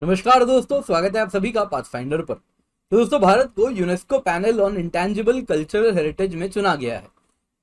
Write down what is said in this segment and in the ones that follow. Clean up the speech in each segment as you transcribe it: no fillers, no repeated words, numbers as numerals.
नमस्कार दोस्तों, स्वागत है आप सभी का पाथफाइंडर पर। तो दोस्तों, भारत को UNESCO panel on intangible cultural heritage में चुना गया है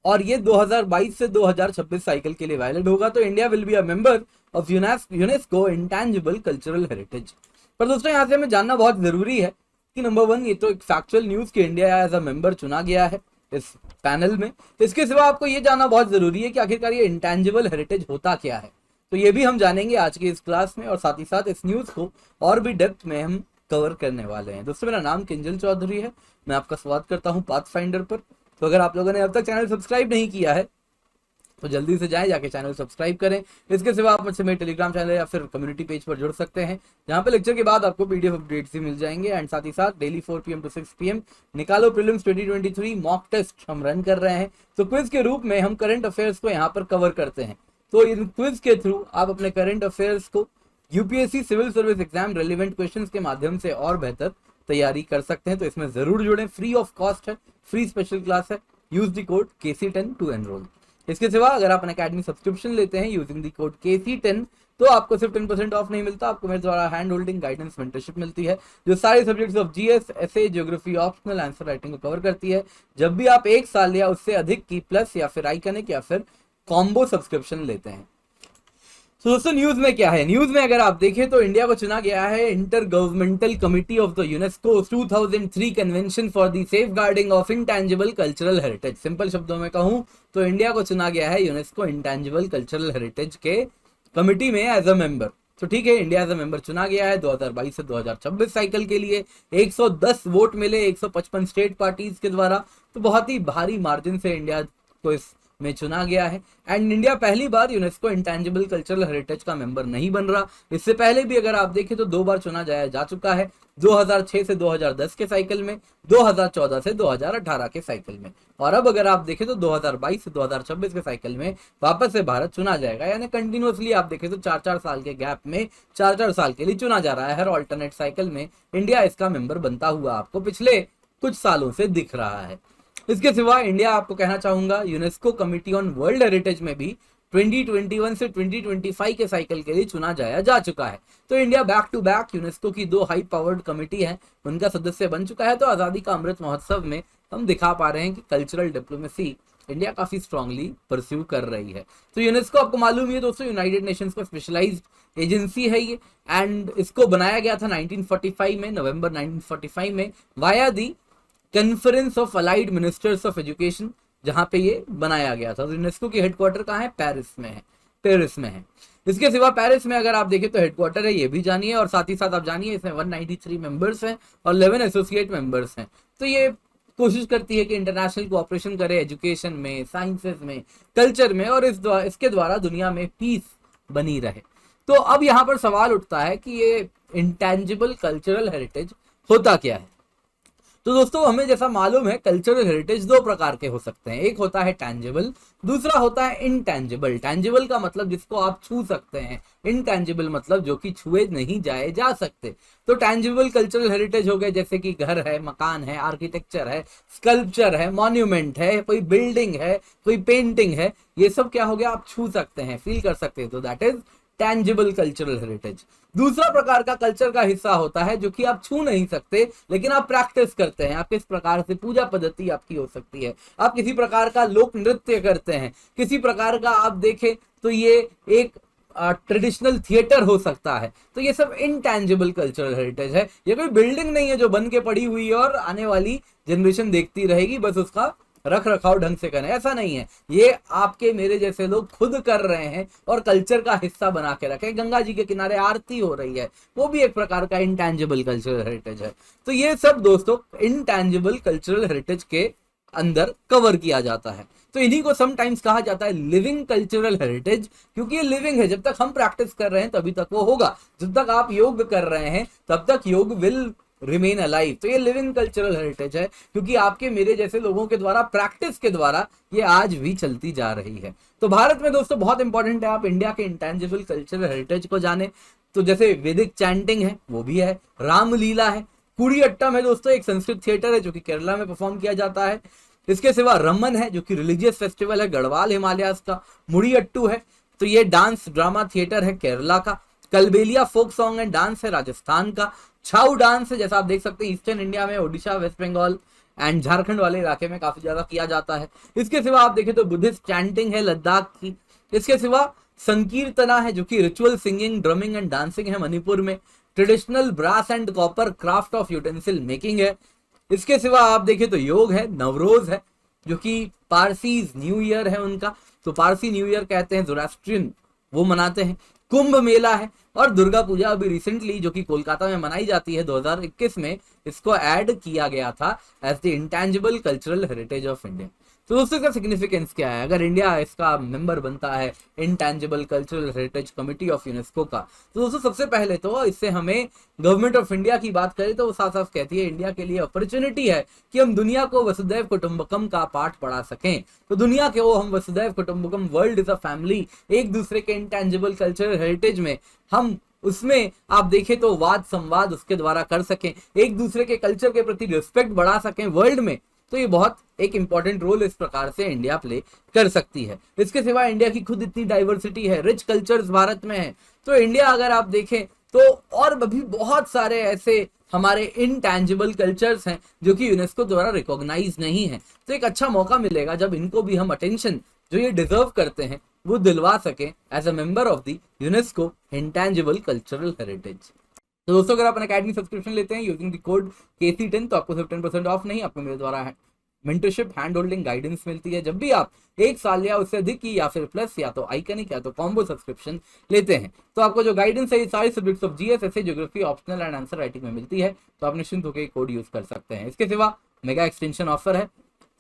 और ये 2022 से 2026 साइकिल के लिए वैलिड होगा। तो India will be a member of UNESCO intangible cultural heritage. पर दोस्तों, यहाँ से हमें जानना बहुत जरूरी है कि नंबर वन, ये तो एक फैक्चुअल न्यूज कि इंडिया एज अ मेंबर चुना गया है इस पैनल में। इसके सिवा आपको ये जानना बहुत जरूरी है कि आखिरकार ये इंटेंजिबल हेरिटेज होता क्या है। तो ये भी हम जानेंगे आज की इस क्लास में और साथ ही साथ इस न्यूज को और भी डेप्थ में हम कवर करने वाले हैं। दोस्तों, मेरा नाम किंजल चौधरी है, मैं आपका स्वागत करता हूं पाथफाइंडर पर। तो अगर आप लोगों ने अब तक चैनल सब्सक्राइब नहीं किया है तो जल्दी से जाएं, जाके चैनल सब्सक्राइब करें। इसके सिवा आप मुझसे मेरे टेलीग्राम चैनल या फिर कम्युनिटी पेज पर जुड़ सकते हैं, जहां पे लेक्चर के बाद आपको पीडीएफ अपडेट्स भी मिल जाएंगे। एंड साथ ही साथ डेली 4 PM to 6 PM निकालो प्रीलिम्स 2023 मॉक टेस्ट हम रन कर रहे हैं। तो क्विज के रूप में हम करंट अफेयर्स को यहाँ पर कवर करते हैं। तो इन क्विज के थ्रू आप अपने करंट अफेयर्स को UPSC civil service exam relevant questions के माध्यम से और बेहतर तैयारी कर सकते हैं। तो इसमें जरूर जुड़ें, फ्री ऑफ कॉस्ट है, फ्री स्पेशल क्लास है। Use the code KC10 to enrol. इसके सिवा अगर आप अकेडमी सब्सक्रिप्शन लेते हैं यूजिंग द कोड KC10 तो आपको सिर्फ 10% ऑफ नहीं मिलता, आपको मेरे द्वारा हैंड होल्डिंग गाइडेंस मेंटरशिप मिलती है जो सारे subjects of GS, SA, geography, optional, answer writing को कवर करती है। जब भी आप 1 साल या उससे अधिक की प्लस या फिर आइकनिक या फिर कॉम्बो सब्सक्रिप्शन लेते हैं। तो दोस्तों, न्यूज में क्या है? न्यूज में अगर आप देखें तो इंडिया को चुना गया है inter governmental committee of the UNESCO 2003 convention for the safeguarding of intangible cultural heritage. Simple शब्दों में कहूं तो इंडिया को चुना गया है यूनेस्को इंटेंजिबल कल्चरल हेरिटेज के कमिटी में एज अ मेंबर। तो ठीक है, इंडिया एज अ मेंबर चुना गया है 2022 से 2026 साइकिल के लिए। 110 वोट मिले 155 स्टेट पार्टीज के द्वारा। तो बहुत ही भारी मार्जिन से इंडिया को इस में चुना गया है। एंड इंडिया पहली बार यूनेस्को इंटेंजिबल कल्चरल हेरिटेज का मेंबर नहीं बन रहा। इससे पहले भी अगर आप देखें तो 2 बार चुना जाया जा चुका है, 2006 से 2010 के साइकिल में, 2014 से 2018 के साइकिल में, और अब अगर आप देखें तो 2022 से 2026 के साइकिल में वापस से भारत चुना जाएगा। यानी कंटिन्यूअसली आप देखें तो 4-4 साल के गैप में 4-4 साल के लिए चुना जा रहा है। हर ऑल्टरनेट साइकिल में इंडिया इसका मेंबर बनता हुआ आपको पिछले कुछ सालों से दिख रहा है। इसके सिवा इंडिया, आपको कहना चाहूंगा, UNESCO committee on world heritage में भी 2021 से 2025 के साइकिल के लिए चुना जाया जा चुका है। तो India back to back UNESCO की 2 हाई पावर्ड कमिटी है उनका सदस्य बन चुका है। तो आजादी का अमृत महोत्सव में हम दिखा पा रहे हैं कि कल्चरल डिप्लोमेसी इंडिया काफी स्ट्रांगली परस्यू कर रही है। तो यूनेस्को, आपको मालूम ही है दोस्तों, यूनाइटेड नेशंस का स्पेशलाइज्ड एजेंसी है ये। एंड इसको बनाया गया था 1945 में, नवंबर 1945 में, via the conference of allied ministers of education, जहां पे ये बनाया गया था। तो यूनेस्को की हेडक्वार्टर कहाँ है? पेरिस में है, पेरिस में है। इसके सिवा पेरिस में अगर आप देखें तो हेडक्वार्टर है, ये भी जानिए। और साथ ही साथ आप जानिए इसमें 193 मेंबर्स हैं और 11 एसोसिएट मेंबर्स हैं। तो ये कोशिश करती है कि इंटरनेशनल कोऑपरेशन करे एजुकेशन में, साइंसेस में, कल्चर में, और इसके द्वारा दुनिया में पीस बनी रहे। तो अब यहाँ पर सवाल उठता है कि ये इंटेंजिबल कल्चरल हेरिटेज होता क्या है? तो दोस्तों, हमें जैसा मालूम है कल्चरल हेरिटेज 2 प्रकार के हो सकते हैं। एक होता है टैंजिबल, दूसरा होता है इनटैंजिबल। टैंजिबल का मतलब जिसको आप छू सकते हैं, इनटैंजिबल मतलब जो कि छुए नहीं जाए जा सकते। तो टैंजिबल कल्चरल हेरिटेज हो गए जैसे कि घर है, मकान है, आर्किटेक्चर है, स्कल्पचर है, मॉन्यूमेंट है, कोई बिल्डिंग है, कोई पेंटिंग है। ये सब क्या हो गया? आप छू सकते हैं, फील कर सकते हैं। तो that is tangible cultural heritage. दूसरा प्रकार का कल्चर का हिस्सा होता है जो कि आप छू नहीं सकते लेकिन आप प्रैक्टिस करते हैं। आप किस प्रकार से पूजा पद्धति आपकी हो सकती है, आप किसी प्रकार का लोक नृत्य करते हैं, किसी प्रकार का आप देखें तो ये एक ट्रेडिशनल थिएटर हो सकता है। तो ये सब इनटैंजिबल कल्चरल हेरिटेज है। ये कोई बिल्डिंग नहीं है जो बन के पड़ी हुई है और आने वाली जनरेशन देखती रहेगी, बस उसका रख रखाव ढंग से करें, ऐसा नहीं है। ये आपके मेरे जैसे लोग खुद कर रहे हैं और कल्चर का हिस्सा बना के रखे। गंगा जी के किनारे आरती हो रही है, वो भी एक प्रकार का इंटैंजिबल कल्चरल हेरिटेज है। तो ये सब दोस्तों इंटैंजिबल कल्चरल हेरिटेज के अंदर कवर किया जाता है। तो इन्हीं को समटाइम्स कहा जाता है लिविंग कल्चरल हेरिटेज, क्योंकि ये लिविंग है। जब तक हम प्रैक्टिस कर रहे हैं तभी तक वो होगा। जब तक आप योग कर रहे हैं तब तक योग विल रिमेन अलाइव। तो ये लिविंग कल्चरल हेरिटेज है क्योंकि आपके मेरे जैसे लोगों के द्वारा, प्रैक्टिस के द्वारा ये आज भी चलती जा रही है। तो भारत में दोस्तों बहुत इंपॉर्टेंट है आप इंडिया के इंटेंजिबल कल्चरल हेरिटेज को जाने। तो जैसे वैदिक चैंटिंग है वो भी है, रामलीला है, कुड़ियट्टम है दोस्तों, एक संस्कृत थिएटर है जो कि केरला में परफॉर्म किया जाता है। इसके सिवा रमन है जो कि रिलीजियस फेस्टिवल है गढ़वाल हिमालयास का, मुड़ियट्टू है तो ये डांस ड्रामा थिएटर है केरला का। Kalbelia folk song and dance है राजस्थान का। छाऊ डांस है, जैसा आप देख सकते हैं ईस्टर्न इंडिया में ओडिशा, वेस्ट बंगाल एंड झारखंड वाले इलाके में काफी ज्यादा किया जाता है। इसके सिवा आप देखें तो बुद्धिस्ट चैंटिंग है लद्दाख की। इसके सिवा संकीर्तना है जो कि ritual singing, drumming and dancing है मणिपुर में। Traditional brass and copper craft of utensil making है। इसके सिवा आप देखें तो योग है, नवरोज है जो कि पारसीज न्यू ईयर है उनका, तो पारसी न्यू ईयर कहते हैं, ज़ोरास्ट्रियन वो मनाते हैं। कुंभ मेला है और दुर्गा पूजा अभी रिसेंटली जो कि कोलकाता में मनाई जाती है 2021 में, इसको ऐड किया गया था as the intangible cultural heritage of India. तो दोस्तों इसका सिग्निफिकेंस क्या है अगर इंडिया इसका मेंबर बनता है intangible cultural heritage committee of UNESCO का? तो दोस्तों सबसे पहले तो इससे हमें गवर्नमेंट ऑफ इंडिया की बात करें तो वो साफ साफ कहती है इंडिया के लिए अपॉर्चुनिटी है कि हम दुनिया को वसुधैव कुटुंबकम का पाठ पढ़ा सकें। तो दुनिया के वो हम वसुधैव कुटुंबकम, वर्ल्ड इज अ फैमिली, एक दूसरे के इंटेंजिबल कल्चरल हेरिटेज में हम उसमें आप देखें तो वाद संवाद उसके द्वारा कर सकें, एक दूसरे के कल्चर के प्रति रिस्पेक्ट बढ़ा सकें वर्ल्ड में। तो ये बहुत एक इंपॉर्टेंट रोल इस प्रकार से इंडिया प्ले कर सकती है। इसके सिवा इंडिया की खुद इतनी डाइवर्सिटी है, रिच कल्चर्स भारत में है, तो इंडिया अगर आप देखें तो और भी बहुत सारे ऐसे हमारे इनटैंजिबल कल्चर्स हैं जो कि यूनेस्को द्वारा रिकॉग्नाइज नहीं है। तो एक अच्छा मौका मिलेगा जब इनको भी हम अटेंशन जो ये डिजर्व करते हैं वो दिलवा सके as a member of the UNESCO intangible cultural heritage. तो दोस्तों अगर आप अकेडमी सब्सक्रिप्शन लेते हैं यूजिंग द कोड KC10 तो आपको सिर्फ 10% ऑफ नहीं, आपको मेरे द्वारा है मेंटरशिप, हैंड होल्डिंग, गाइडेंस मिलती है जब भी आप 1 साल या उससे अधिक की या फिर प्लस या तो आइकनिक या तो कॉम्बो सब्सक्रिप्शन लेते हैं। तो आपको जो गाइडेंस है ये सारे सब्जेक्ट्स ऑफ GS, ऐसे geography, optional and answer writing में मिलती है, तो आप निश्चिंत होकर कोड यूज कर सकते हैं। इसके सिवा मेगा एक्सटेंशन ऑफर है,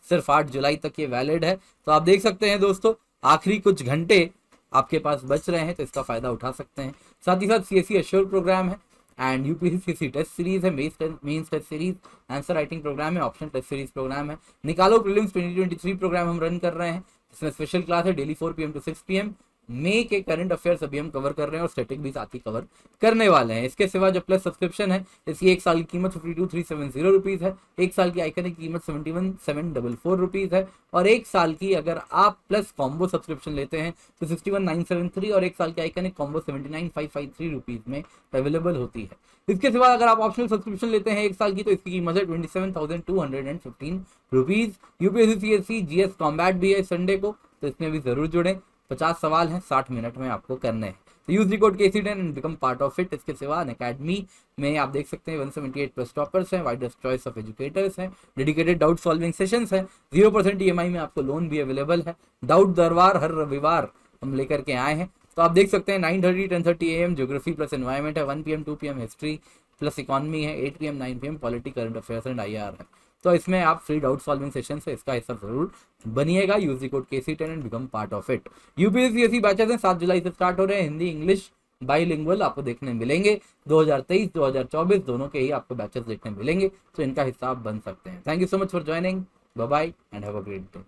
सिर्फ 8 जुलाई तक ये वैलिड है। तो आप देख सकते हैं दोस्तों आखिरी कुछ घंटे आपके पास बच रहे हैं तो इसका फायदा उठा सकते हैं। साथ ही साथ CSE एश्योर प्रोग्राम है एंड UPSC टेस्ट सीरीज है, mains test series, answer writing programme है, ऑप्शन टेस्ट सीरीज प्रोग्राम है, निकालो प्रीलिम्स 2023 प्रोग्राम हम रन कर रहे हैं जिसमें स्पेशल क्लास है डेली 4 PM to 6 PM। मई के करंट अफेयर्स अभी हम कवर कर रहे हैं और स्टैटिक भी साथ ही कवर करने वाले हैं। इसके सिवा जो प्लस सब्सक्रिप्शन है इसकी 1 साल की कीमत 52,370 रुपीज़ है, 1 साल की आइकनिक की कीमत 71,744 रुपीज़ है और 1 साल की अगर आप प्लस कॉम्बो सब्सक्रिप्शन लेते हैं तो 61,973 और 1 साल की आइकनिक कॉम्बो 79,553 रुपीज़ में अवेलेबल होती है। इसके सिवा अगर आप ऑप्शनल सब्सक्रिप्शन लेते हैं 1 साल की तो इसकी कीमत है 27,215 rupees. UPSC CSE GS combat भी है संडे को, तो इसमें भी जरूर जुड़ें। 50 सवाल हैं 60 मिनट में आपको करने हैं, तो use the code KC10 and become part of it. इसके सिवा अकेडमी में आप देख सकते हैं 178 प्लस टॉपर्स हैं, वाइडेस्ट चॉइस ऑफ एजुकेटर्स हैं, डेडिकेटेड डाउट सॉल्विंग सेशंस हैं, 0% EMI में आपको लोन भी अवेलेबल है। डाउट दरबार हर रविवार हम लेकर के आए हैं, तो आप देख सकते हैं 9:30 10:30 AM ज्योग्राफी प्लस एनवायरमेंट है, 1 PM 2 PM history plus economy है, 8 PM 9 PM polity, current affairs and IR है। तो इसमें आप फ्री डाउट सॉल्विंग सेशन से इसका हिस्सा जरूर बनिएगा। Use the code KC10 and become part of it. UPSC CSE batches हैं 7 जुलाई से स्टार्ट हो रहे हैं, हिंदी इंग्लिश बाइलिंगुअल आपको देखने मिलेंगे। 2023 2024 दोनों के ही आपको बैचेस देखने मिलेंगे, तो इनका हिस्सा आप बन सकते हैं। Thank you so much for joining, bye bye and have a great day.